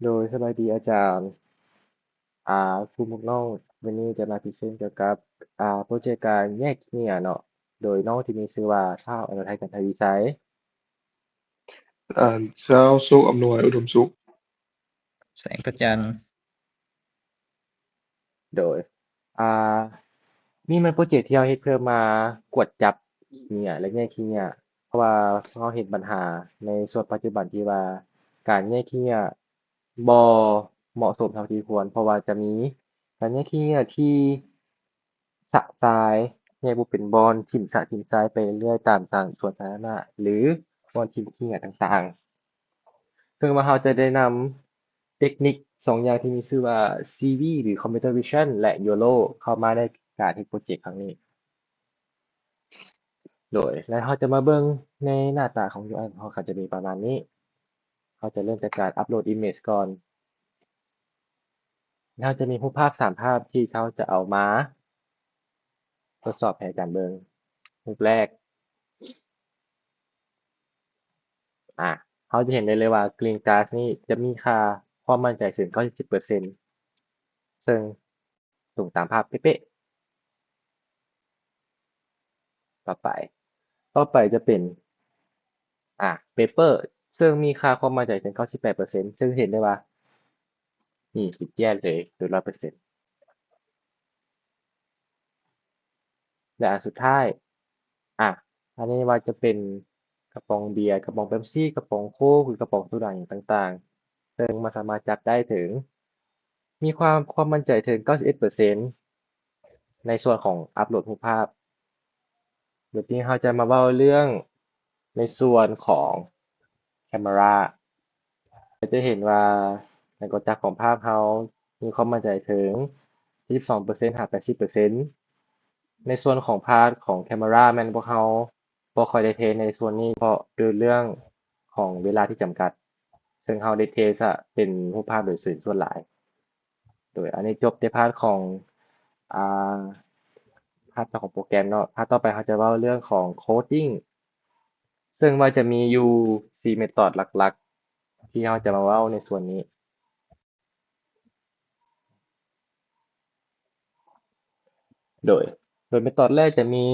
โดยสบายดีอาจารย์ครูมุกน้องวันนี้จะมาพรีเซนต์เกี่ยวกับโปรเจกต์การแยกขี้เหงื่อเนาะโดยน้องที่มีชื่อว่าท้าวอรไทยกันทวีไสยเช้าสุขอำนวยอุดมสุขแสงพระจันทร์โดยอ่านี่มันโปรเจกต์ที่เราเฮ็ดเพื่อมากวดจับขี้เหงื่อและแยกขี้เหงื่อเพราะว่าเราเห็นปัญหาในส่วนปัจจุบันที่ว่าการแยกขี้เหงื่อบ่เหมาะสมเท่าที่ควรเพราะว่าจะมีการแยกขี้เหงื่อที่ สะทรายแยกบ่เป็นบ่อนทิ่มสระทิ่มทรายไปเรื่อยๆตามสวนสาธารณะหรือบ่อนทิ่มขี้เหงื่อต่างๆซึ่งว่าเราจะได้นำเทคนิค2อย่างที่มีชื่อว่า CV หรือ Computer Vision และ YOLO เข้ามาในการเฮ็ดพรอเจกต์ครั้งนี้โดยและเราจะมาเบิ่งในหน้าตาของ UI ของเราก็จะมีประมาณนี้เราจะเริ่มจากการอัปโหลด image ก่อนเราจะมีรูปภาพ3ภาพที่เราจะเอามาทดสอบให้อาจารย์เบิ่งรูปแรก อ่ะเขาจะเห็นได้เลยว่า Green Glass นี่จะมีค่าความมั่นใจถึง97%ซึ่งตรงตามภาพเป๊ะๆต่อไปจะเป็นPaper ซึ่งมีค่าความมั่นใจถึง98%ซึ่งเห็นได้ว่านี่ผิดแย่เลยโดย100%และอันสุดท้ายอ่ะอันนี้ว่าจะเป็นกระป๋องเบียร์กระป๋องเป๊ปซี่กระป๋องโค้กหรือกระป๋องโซดาอย่างต่างๆซึ่งมันสามารถจับได้ถึงมีความมั่นใจถึง91%ในส่วนของอัปโหลดรูปภาพ เดี๋ยวนี้เราจะมาเว้าเรื่องในส่วนของ Camera เราจะเห็นว่าการกดจับของภาพเรามีความมั่นใจถึง72%หา80%ในส่วนของพาร์ตของ Camera แม่นพวกเราบ่ค่อยได้เทสในส่วนนี้เพราะด้วยเรื่องของเวลาที่จำกัดซึ่งเราได้เทสเป็นรูปภาพโดยส่วนหลายโดยอันนี้จบในพาร์ตของอ่าพาร์ตของโปรแกรมเนาะพาร์ตต่อไปเราจะเว้าเรื่องของ Coding ซึ่งว่าจะมีอยู่4เมธอดหลักๆที่เราจะมาเว้าในส่วนนี้โดยเมธอดแรกจะมี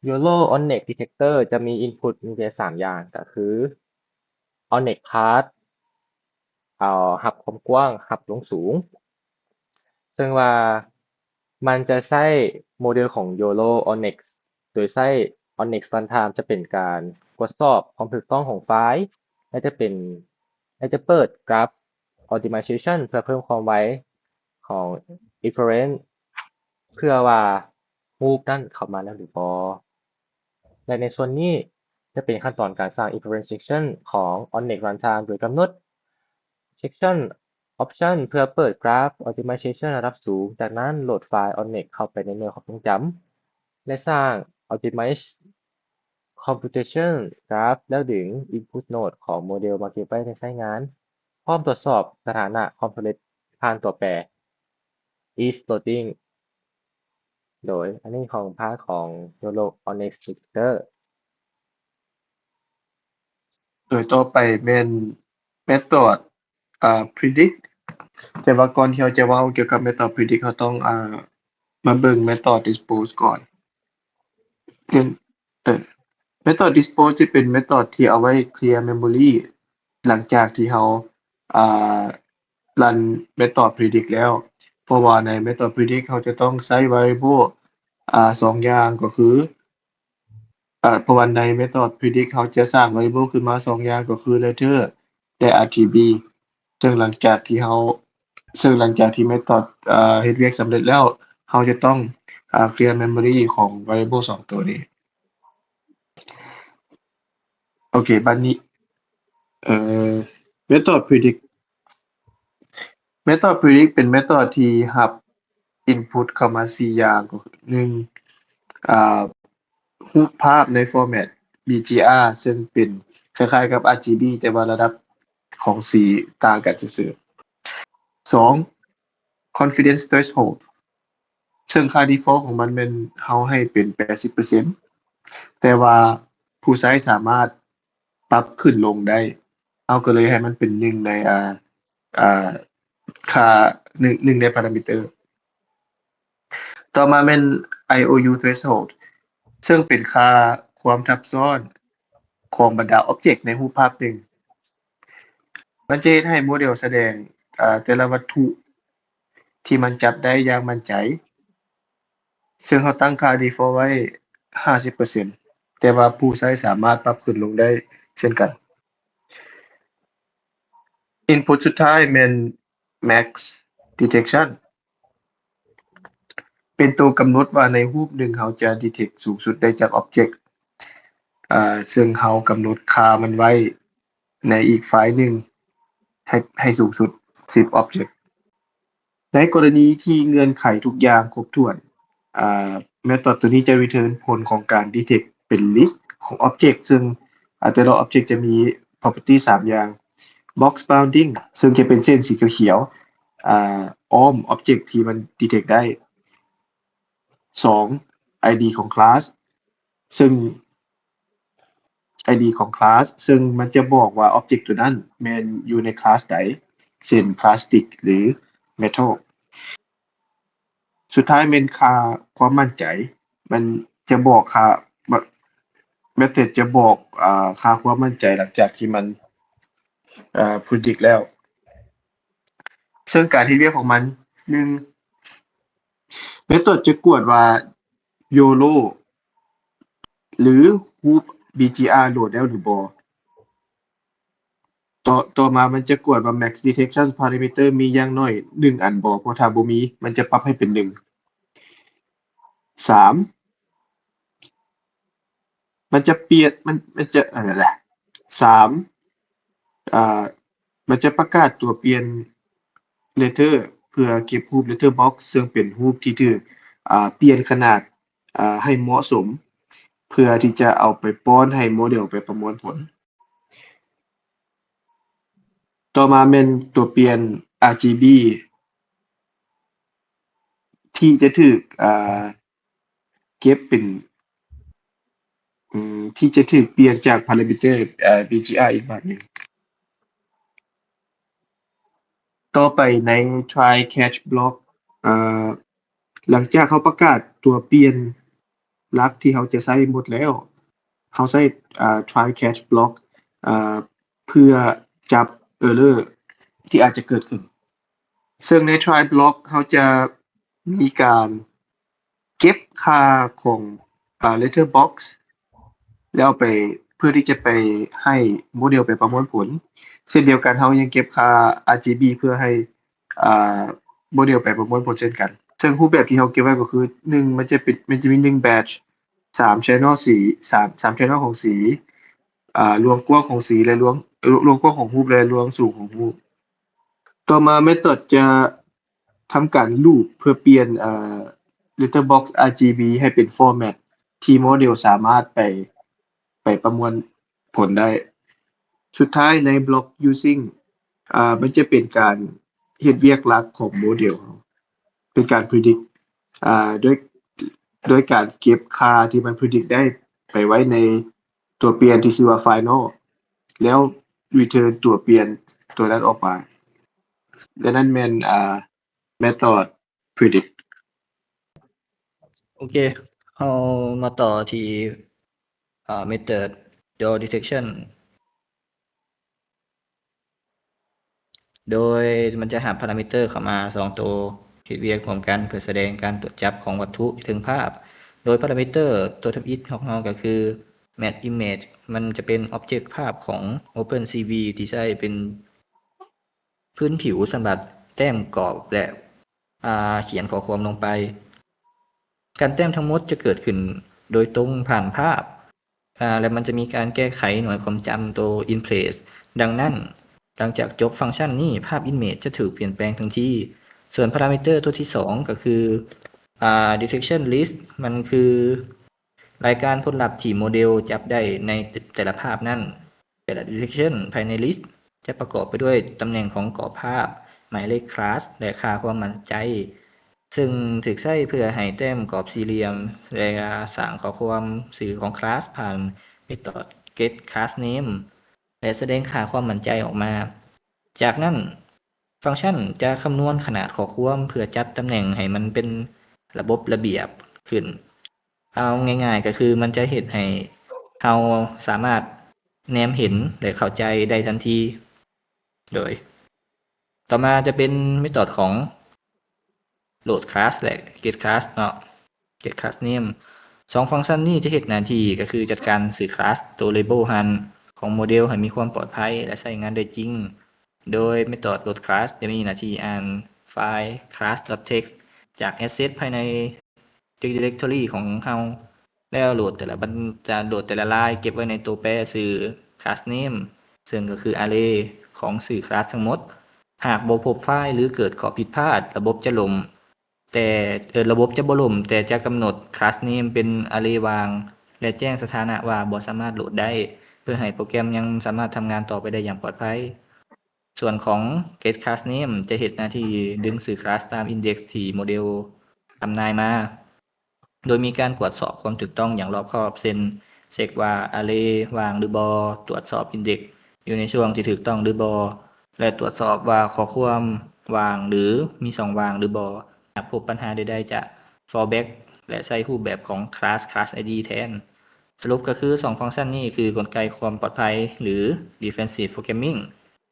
YOLO ONNX Detector จะมี input มีแค่3อย่างก็คือ ONNX Path หับความกว้างหับลงสูงซึ่งว่ามันจะใช้โมเดลของ YOLO ONNX โดยใช้ ONNX Runtime จะเป็นการทดสอบความถูกต้องของไฟล์และจะเปิด Graph Optimization เพื่อเพิ่มความไวของ inference เพื่อว่ารูปนั้นเข้ามาแล้วหรือบ่และในส่วนนี้จะเป็นขั้นตอนการสร้าง inference section ของ ONNX Runtime โดยกำหนด section option เพื่อเปิด Graph Optimization ระดับสูงจากนั้นโหลดไฟล์ ONNX เข้าไปในเมลความทรงจำและสร้าง Optimize Computation Graph แล้วดึง Input Node ของโมเดลมาเก็บไว้ในใช้งานพร้อมตรวจสอบสถานะความสำเร็จผ่านตัวแปร is loading โดยอันนี้ของพาร์ทของ YOLO ONNX Detector โดยต่อไปแม่น method predict แต่ว่าก่อนที่เราจะเว้าเกี่ยวกับ method predict เราต้องมาเบิ่ง method dispose ก่อนเรื่องเอ่อ method dispose จะเป็น method ที่เอาไว้ clear memory หลังจากที่เราอ่ารัน method predict แล้วเพราะว่าใน method predict เราจะต้องใช้ variable 2อย่างก็คือเพราะว่าใน method predict เขาจะสร้าง variable ขึ้นมา2อย่างก็คือ letter และ RGB ซึ่งหลังจากที่เราซึ่งหลังจากที่ method เฮ็ดเวียกสำเร็จแล้วเราจะต้องclear memory ของ variable 2ตัวนี้โอเคบัดนี้เอ่อ method predict method predict เป็น method ที่รับ input เข้ามา4อย่างก็คือ1อ่ารูปภาพใน format BGR ซึ่งเป็นคล้ายๆกับ RGB แต่ว่าระดับของสีต่างกันซื่อๆ2 confidence threshold ซึ่งค่า default ของมันแม่นเราให้เป็น80%แต่ว่าผู้ใช้สามารถปรับขึ้นลงได้เราก็เลยให้มันเป็น1ใน อ่าค่าหนึ่งในพารามิเตอร์ ต่อมาเป็น IOU threshold ซึ่งเป็นค่าความทับซ้อนของบรรดา object ในรูปภาพหนึ่ง มันจะเฮ็ดให้โมเดลแสดงแต่ละวัตถุที่มันจับได้อย่างมั่นใจ ซึ่งเราตั้งค่า default ไว้ 50% แต่ว่าผู้ใช้สามารถปรับขึ้นลงได้เช่นกัน input สุดท้ายแม่น max detection เป็นตัวกำหนดว่าในรูปหนึ่งเราจะ detect สูงสุดได้จาก object ซึ่งเรากำหนดค่ามันไว้ในอีกไฟล์หนึ่งให้สูงสุด10 object ในกรณีที่เงื่อนไขทุกอย่างครบถ้วนmethod ตัวนี้จะ return ผลของการ detect เป็น list ของ object ซึ่งแต่ละ object จะมี property 3 อย่าง box bounding ซึ่งจะเป็นเส้นสีเขียวๆอ้อม object ที่มัน detect ได้ 2. ID ของ class ซึ่ง ID ของ class ซึ่งมันจะบอกว่า object ตัวนั้นแม่นอยู่ใน class ใดเช่น plastic หรือ metal สุดท้ายแม่นค่าความมั่นใจ มันจะบอกค่า method จะบอกค่าความมั่นใจหลังจากที่มันpredict แล้ว ซึ่งการที่เรียกของมัน 1. method จะกวดว่า YOLO หรือ รูป BGR โหลดแล้วหรือบ่ต่อมามันจะกวดว่า max detection parameter มีอย่างน้อย1อันบ่เพราะถ้าบ่มีมันจะปรับให้เป็น1 3. มันจะเปลี่ยนมันจะนั่นแหละ 3. มันจะประกาศตัวเปลี่ยน letter เพื่อเก็บรูป letterbox ซึ่งเป็นรูปที่ถูกเปลี่ยนขนาดให้เหมาะสม เพื่อที่จะเอาไปป้อนให้โมเดลไปประมวลผล ต่อมาแม่นตัวเปลี่ยน RGB ที่จะถูกเก็บเป็นที่จะถูกเปลี่ยนจาก parameter BGR อีกแบบหนึ่ง ต่อไปใน try catch block หลังจากเขาประกาศตัวเปลี่ยนหลักที่เขาจะใช้หมดแล้วเขาใช้try catch block เพื่อจับ error ที่อาจจะเกิดขึ้น ซึ่งใน try block เขาจะมีการเก็บค่าของletterbox แล้วไปเพื่อที่จะไปให้โมเดลไปประมวลผลเช่นเดียวกันเรายังเก็บค่า RGB เพื่อให้โมเดลไปประมวลผลเช่นกันซึ่งรูปแบบที่เราเก็บไว้ก็คือ1มันจะมี1 batch 3 channel สี3 channel ของสีรวมกว้างของสีและรวมกว้างของรูปและรวมสูงของรูปต่อมา method จะทำการ loop เพื่อเปลี่ยนletterbox RGB ให้เป็น format ที่โมเดลสามารถไปประมวลผลได้สุดท้ายใน block using มันจะเป็นการเฮ็ดเวียกหลักของโมเดลเป็นการ predict โดยการเก็บค่าที่มัน predict ได้ไปไว้ในตัวเปลี่ยนที่ชื่อว่า final แล้ว return ตัวเปลี่ยนตัวนั้นออกมาดังนั้นแม่นmethod predict โอเคเรามาต่อที่method yaw detection โดยมันจะหาพารามิเตอร์เข้ามา2ตัวที่เรียกพร้อมกันเพื่อแสดงการตรวจจับของวัตถุถึงภาพโดยพารามิเตอร์ตัวทำอิฐของเราก็คือ match image มันจะเป็น object ภาพของ OpenCV ที่ใช้เป็นพื้นผิวสำหรับแต้มกรอบและเขียนข้อความลงไปการแต้มทั้งหมดจะเกิดขึ้นโดยตรงผ่านภาพและมันจะมีการแก้ไขหน่วยความจำตัว in place ดังนั้นหลังจากจบฟังก์ชันนี้ภาพ image จะถูกเปลี่ยนแปลงทันทีส่วนพารามิเตอร์ตัวที่2ก็คือdetection list มันคือรายการผลลัพธ์ที่โมเดลจับได้ในแต่ละภาพนั้นแต่ละ detection ภายใน list จะประกอบไปด้วยตำแหน่งของกรอบภาพหมายเลขคลาสและค่าความมั่นใจซึ่งถูกใช้เพื่อให้แต้มกรอบสี่เหลี่ยมและสร้างข้อความสื่อของคลาสผ่าน method get class name และแสดงค่าความมั่นใจออกมาจากนั้น ฟังก์ชันจะคำนวณขนาดข้อความเพื่อจัดตำแหน่งให้มันเป็นระบบระเบียบขึ้น เอาง่ายๆก็คือมันจะเฮ็ดให้เราสามารถแนมเห็นและเข้าใจได้ทันที โดย ต่อมาจะเป็นเมธอดของ load class และ get class เนาะ get class name สองฟังก์ชันนี้จะเฮ็ดหน้าที่ก็คือจัดการสื่อ class ตัว label hunt ของโมเดลให้มีความปลอดภัยและใช้งานได้จริง โดยเมธอด load class จะมีหน้าที่อ่านไฟล์ class.txt จาก asset ภายใน directory ของเราแล้วโหลดแต่ละจะโหลดแต่ละลายเก็บไว้ในตัวแปรสื่อ class name ซึ่งก็คือ array ของสื่อ class ทั้งหมด หากบ่พบไฟล์หรือเกิดข้อผิดพลาดระบบจะล่มแต่ระบบจะบ่ล่มแต่จะกำหนด class name เป็น array วางและแจ้งสถานะว่าบ่สามารถโหลดได้เพื่อให้โปรแกรมยังสามารถทำงานต่อไปได้อย่างปลอดภัยส่วนของ get class name จะเฮ็ดหน้าที่ดึงสื่อ class ตาม index ที่โมเดลทำนายมาโดยมีการตรวจสอบความถูกต้องอย่างรอบคอบเช่นเช็คว่า array ว่างหรือบ่ตรวจสอบ index อยู่ในช่วงที่ถูกต้องหรือบ่และตรวจสอบว่าข้อความว่างหรือมีช่องว่างหรือบ่หากพบปัญหาใดๆจะ fallback และใช้รูปแบบของ class id แทนสรุปก็คือ2ฟังก์ชันนี้คือกลไกความปลอดภัยหรือ defensive programming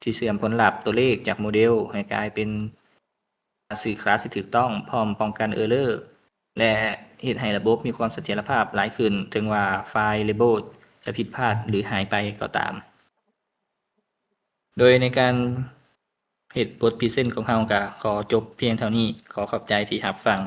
ที่เสื่อมผลลัพธ์ตัวเลขจากโมเดลให้กลายเป็นสื่อ class ที่ถูกต้องพร้อมป้องกัน error และเฮ็ดให้ระบบมีความเสถียรภาพหลายขึ้นถึงว่าไฟล์ label จะผิดพลาดหรือหายไปก็ตามโดยในการเฮ็ดบทพรีเซนต์ของเราก็ขอจบเพียงเท่านี้ขอขอบใจที่รับฟัง